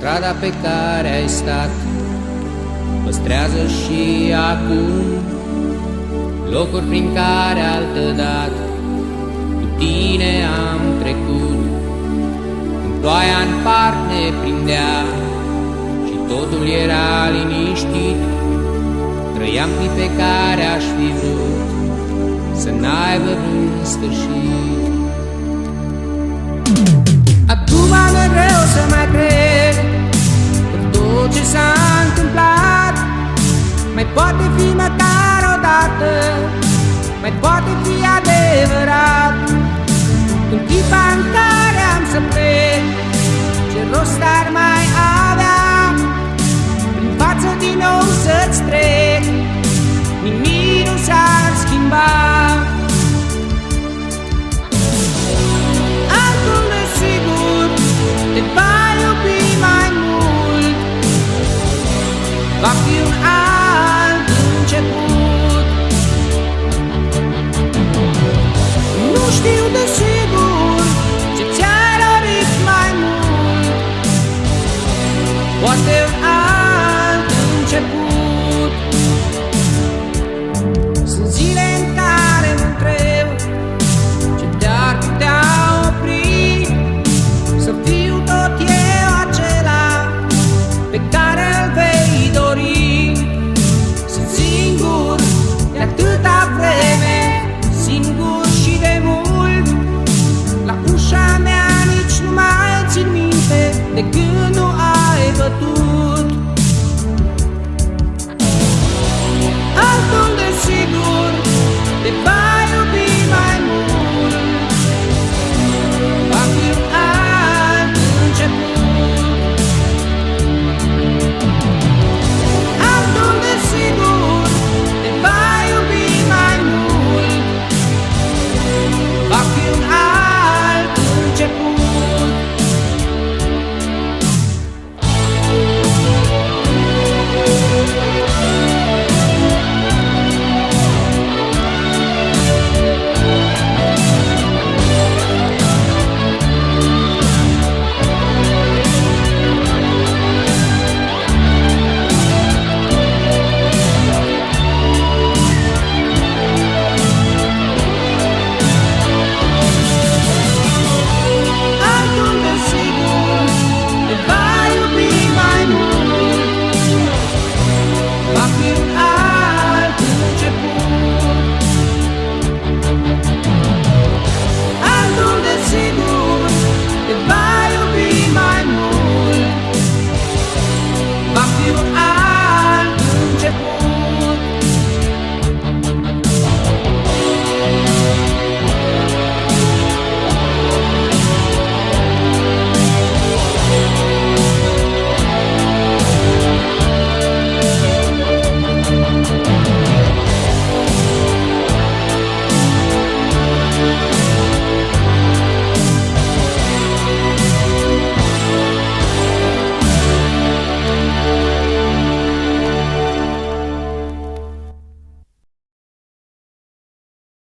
Strada pe care ai stat păstrează și acum locuri prin care altădată cu tine am trecut. Când ploaia în parc ne prindea și totul era liniștit, trăiam clipe care aș fi vrut să n-aibă vreun sfârșit. Acum mi-e greu să mai cred că tot ce s-a întâmplat mai poate fi măcar odată, mai poate fi adevărat. În clipa în care am să plec, ce rost ar mai avea prin față din nou să-ți trec? Nimic nu s-ar schimba. Acum desigur te va iubi mai mult, va fi un alt început. Nu știu de sigur ce ți-ai dorit mai mult, poate un alt început. Sunt zile în care mă întreb ce te-ar putea opri să fiu tot eu acela pe care îl vei dori. Sunt singur de atâta vreme, singur și de mult. La ușa mea nici nu mai țin minte de când nu ai bătut.